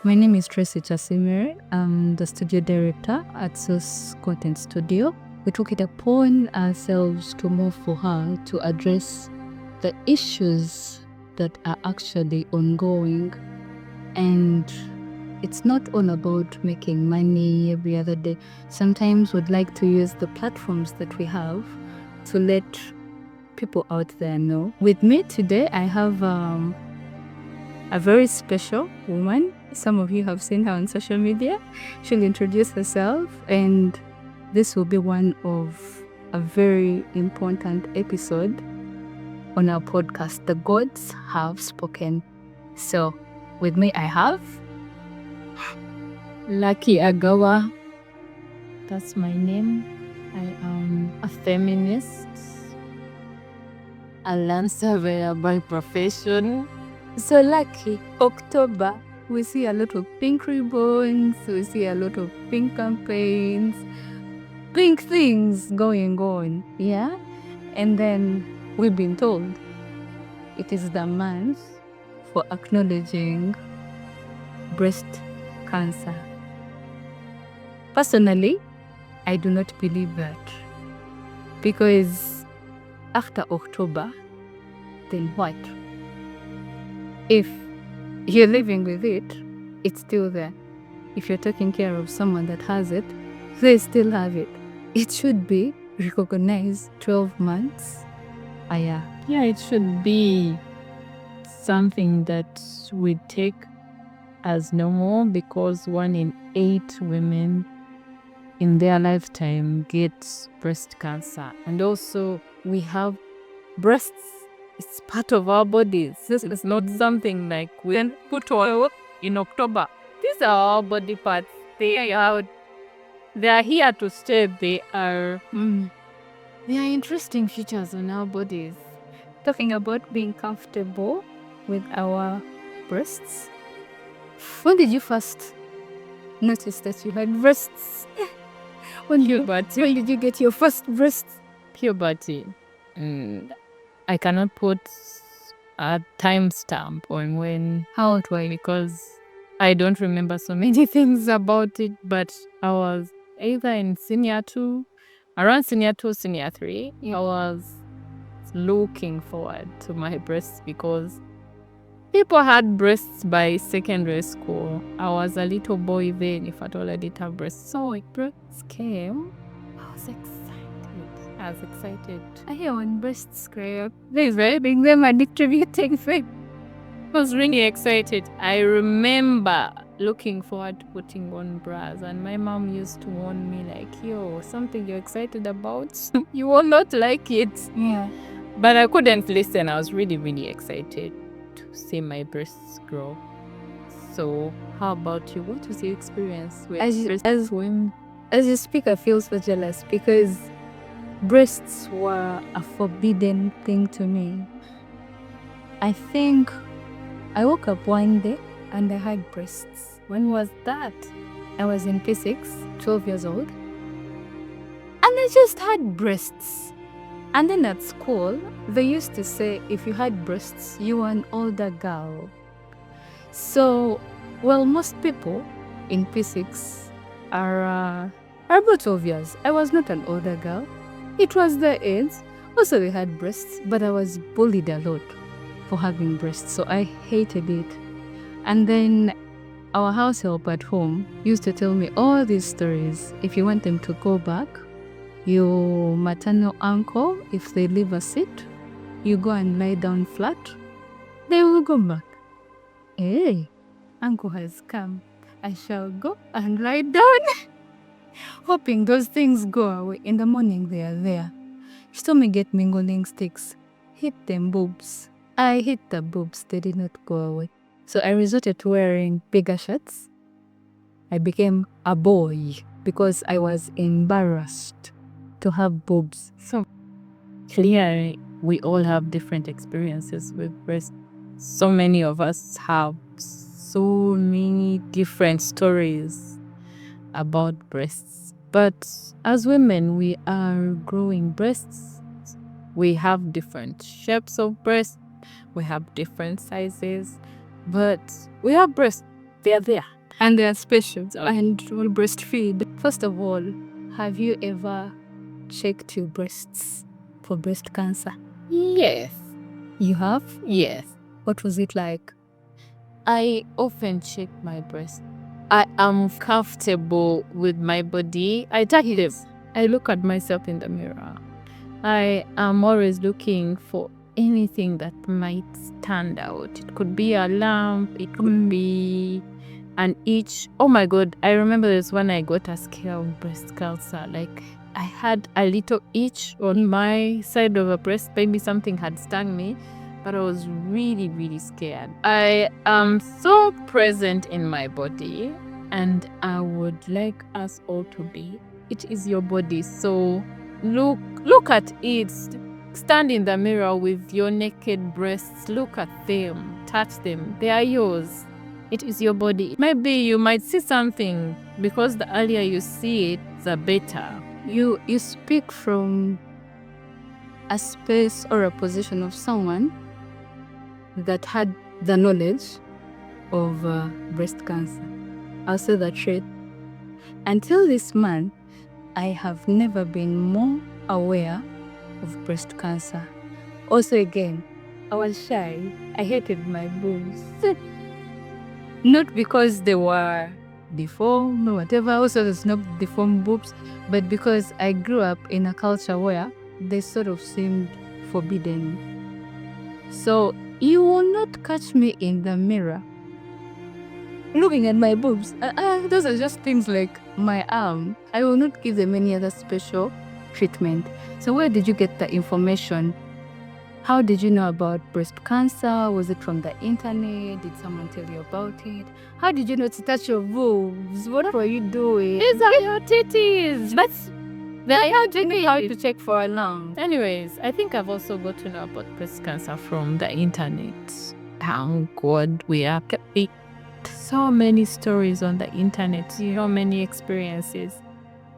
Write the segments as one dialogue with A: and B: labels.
A: My name is Tracy Chasimere. I'm the studio director at Source Content Studio. We took it upon ourselves to move for her to address the issues that are actually ongoing. And it's not all about making money every other day. Sometimes we'd like to use the platforms that we have to let people out there know. With me today, I have a very special woman. Some of you have seen her on social media. She'll introduce herself, and this will be one of a very important episode on our podcast, The Gods Have Spoken. So, with me I have Lucky Agawa. That's my name. I am a feminist, a land surveyor by profession. So Lucky, October, we see a lot of pink ribbons, we see a lot of pink campaigns, pink things going on, yeah? And then we've been told it is the month for acknowledging breast cancer. Personally, I do not believe that, because after October, then what? If you're living with it, it's still there. If you're taking care of someone that has it, they still have it. It should be recognized 12 months a year.
B: Yeah, it should be something that we take as normal, because 1 in 8 women in their lifetime gets breast cancer. And also we have breasts. It's part of our bodies. This is not something like we can put on in October. These are our body parts. They are here to stay. They are interesting features on our bodies.
A: Talking about being comfortable with our breasts. When did you first notice that you had breasts? When did you get your first breasts?
B: Puberty. I cannot put a timestamp on when.
A: How old were you?
B: Because I don't remember so many things about it, but I was either in senior 2, around senior 2, senior 3. I was looking forward to my breasts because people had breasts by secondary school. I was a little boy then, if at all I did have breasts. So when breasts came, I was excited.
A: I hear when breasts grow up, they're very big, them are distributing fame.
B: I was really excited. I remember looking forward to putting on bras, and my mom used to warn me like, yo, something you're excited about, you will not like it.
A: Yeah.
B: But I couldn't listen. I was really, really excited to see my breasts grow. So how about you? What was your experience with breasts?
A: As you speak, I feel so jealous because breasts were a forbidden thing to me. I think I woke up one day and I had breasts.
B: When was that?
A: I was in P6, 12 years old. And I just had breasts. And then at school, they used to say if you had breasts, you were an older girl. So, well, most people in P6 are about 12 years. I was not an older girl. It was the age. Also, they had breasts, but I was bullied a lot for having breasts, so I hated it. And then our house help at home used to tell me all these stories. If you want them to go back, your maternal uncle, if they leave a seat, you go and lie down flat, they will go back. Hey, uncle has come. I shall go and lie down. Hoping those things go away. In the morning, they are there. She told me get mingling sticks. Hit them boobs. I hit the boobs. They did not go away. So I resorted to wearing bigger shirts. I became a boy because I was embarrassed to have boobs.
B: So clearly, we all have different experiences with breasts. So many of us have so many different stories about breasts. But as women, we are growing breasts. We have different shapes of breasts. We have different sizes. But we have breasts. They're there.
A: And they are special and will breastfeed. First of all, have you ever checked your breasts for breast cancer?
B: Yes.
A: You have?
B: Yes.
A: What was it like?
B: I often check my breast. I am comfortable with my body. I touch them. I look at myself in the mirror. I am always looking for anything that might stand out. It could be a lump, it could be an itch. Oh my God, I remember this when I got a scare of breast cancer. Like, I had a little itch on my side of the breast. Maybe something had stung me, but I was really, really scared. I am so present in my body, and I would like us all to be. It is your body, so look at it. Stand in the mirror with your naked breasts. Look at them, touch them. They are yours. It is your body. Maybe you might see something, because the earlier you see it, the better.
A: You speak from a space or a position of someone that had the knowledge of breast cancer. I'll say that straight. Until this month, I have never been more aware of breast cancer. Also, again, I was shy. I hated my boobs. Not because they were deformed or whatever, also there's no deformed boobs, but because I grew up in a culture where they sort of seemed forbidden. So you will not catch me in the mirror looking at my boobs. Those are just things like my arm. I will not give them any other special treatment. So where did you get the information? How did you know about breast cancer? Was it from the internet? Did someone tell you about it? How did you know to touch your boobs? What were you doing?
B: These are your titties.
A: But they are telling how to check for alarm.
B: Anyways, I think I've also got to know about breast cancer from the internet. Thank God we are keeping so many stories on the internet, so many experiences.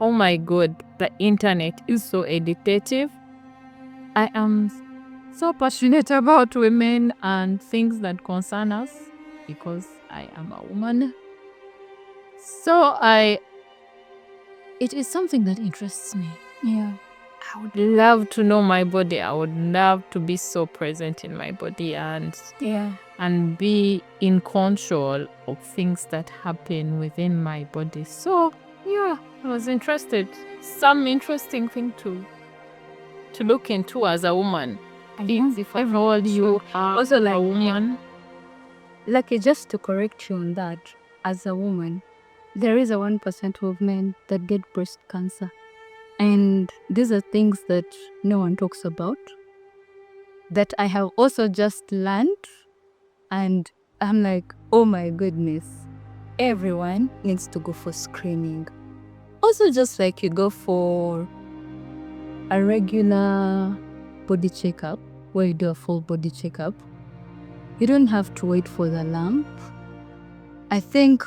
B: Oh my God, the internet is so educative. I am so passionate about women and things that concern us because I am a woman. So it is something that interests me.
A: Yeah.
B: I would love to know my body. I would love to be so present in my body and be in control of things that happen within my body. So yeah, I was interested. Some interesting thing to look into as a woman. If everyone you are
A: also like
B: a woman.
A: Lucky, just to correct you on that, as a woman, there is a 1% of men that get breast cancer. And these are things that no one talks about, that I have also just learned. And I'm like, oh my goodness, everyone needs to go for screening. Also, just like you go for a regular body checkup, where you do a full body checkup, you don't have to wait for the lump. I think,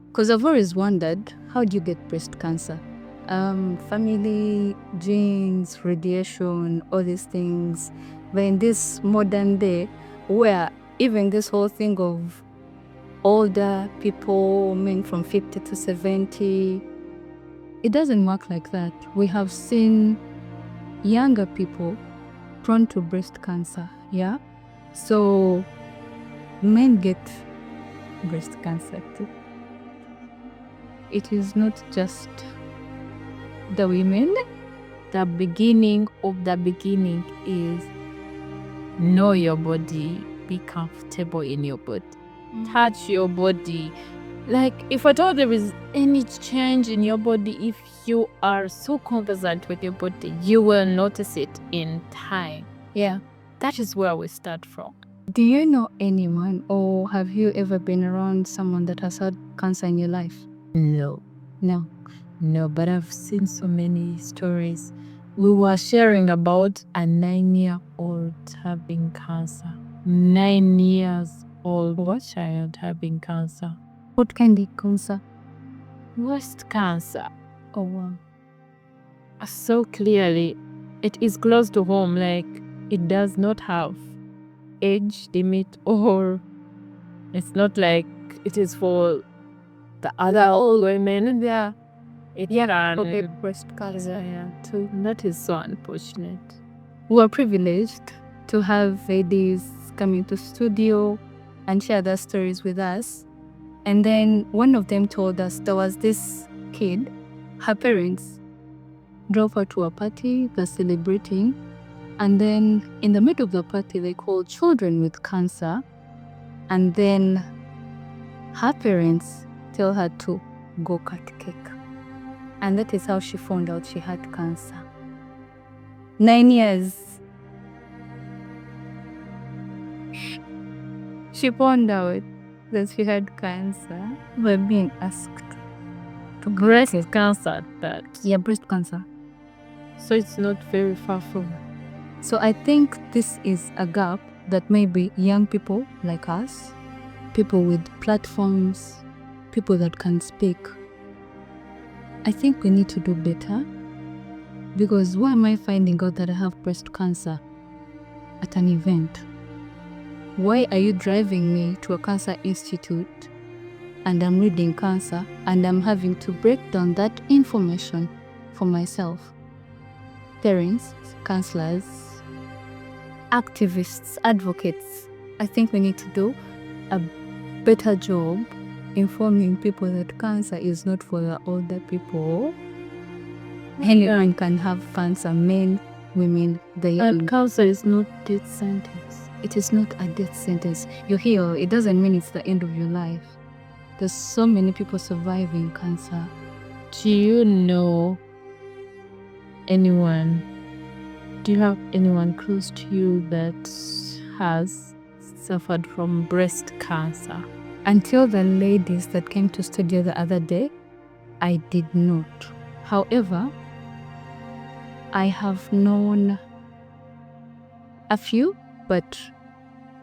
A: because I've always wondered, how do you get breast cancer? Family, genes, radiation, all these things. But in this modern day, where even this whole thing of older people, men from 50 to 70, it doesn't work like that. We have seen younger people prone to breast cancer, yeah? So men get breast cancer too. It is not just the women.
B: The beginning of the beginning is know your body, be comfortable in your body, touch your body. Like, if at all there is any change in your body, if you are so conversant with your body, you will notice it in time.
A: Yeah.
B: That is where we start from.
A: Do you know anyone, or have you ever been around someone that has had cancer in your life?
B: No, but I've seen so many stories. We were sharing about a 9-year-old having cancer. 9 years old child having cancer.
A: What kind of cancer?
B: Breast cancer.
A: Oh wow.
B: So clearly, it is close to home. Like, it does not have age limit, or it's not like it is for the other old women. Yeah.
A: Okay, breast cancer, yeah, too.
B: That is so unfortunate.
A: We are privileged to have ladies coming to studio and share their stories with us. And then one of them told us there was this kid, her parents drove her to a party, they're celebrating, and then in the middle of the party, they called children with cancer, and then her parents tell her to go cut cake. And that is how she found out she had cancer. 9 years. She found out that she had cancer by being asked to
B: Breast cancer, that.
A: Yeah, breast cancer.
B: So it's not very far from.
A: So I think this is a gap that maybe young people like us, people with platforms, people that can speak, I think we need to do better. Because why am I finding out that I have breast cancer at an event? Why are you driving me to a cancer institute and I'm reading cancer and I'm having to break down that information for myself? Parents, counselors, activists, advocates, I think we need to do a better job informing people that cancer is not for the older people. Anyone can have cancer, men, women,
B: And cancer is not death sentence.
A: It is not a death sentence. You heal, it doesn't mean it's the end of your life. There's so many people surviving cancer.
B: Do you know anyone? Do you have anyone close to you that has suffered from breast cancer?
A: Until the ladies that came to studio the other day, I did not. However, I have known a few, but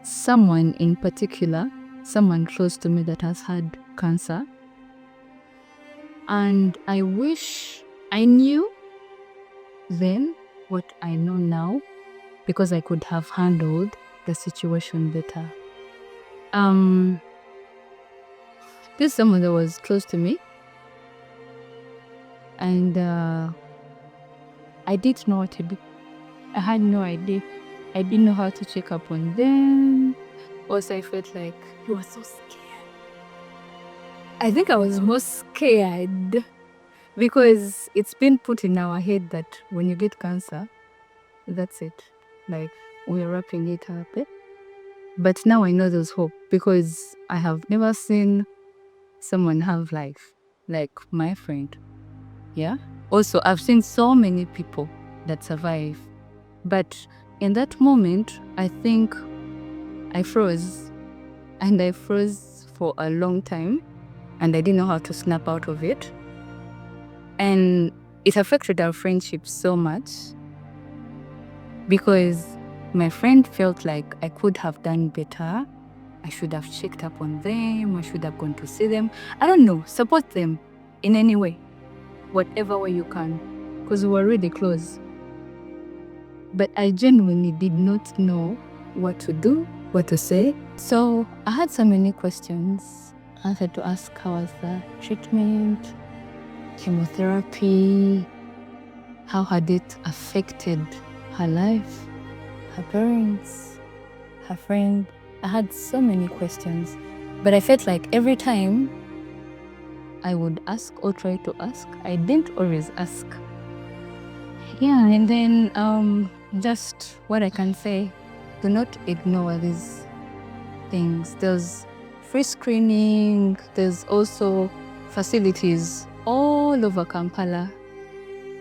A: someone in particular, someone close to me that has had cancer. And I wish I knew then what I know now, because I could have handled the situation better. This is someone that was close to me, and I didn't know what to do. I had no idea. I didn't know how to check up on them. Also, I felt like
B: You were so scared.
A: I think I was more scared because it's been put in our head that when you get cancer, that's it. Like, we're wrapping it up. But now I know there's hope because I have never seen someone have life like my friend. Yeah. Also, I've seen so many people that survive. But in that moment, I think I froze. And I froze for a long time. And I didn't know how to snap out of it. And it affected our friendship so much because my friend felt like I could have done better. I should have checked up on them. I should have gone to see them. I don't know, support them in any way, whatever way you can, because we were really close. But I genuinely did not know what to do, what to say. So I had so many questions. I had to ask, how was the treatment, chemotherapy, how had it affected her life, her parents, her friend. I had so many questions, but I felt like every time I would ask or try to ask, I didn't always ask. Yeah, and then just what I can say, do not ignore these things. There's free screening, there's also facilities all over Kampala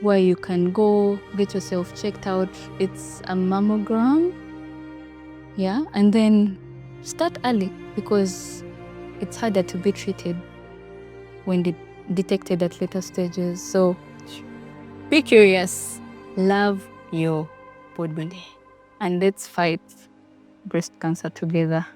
A: where you can go get yourself checked out. It's a mammogram, yeah, and then start early because it's harder to be treated when detected at later stages. So be curious, love your body, and let's fight breast cancer together.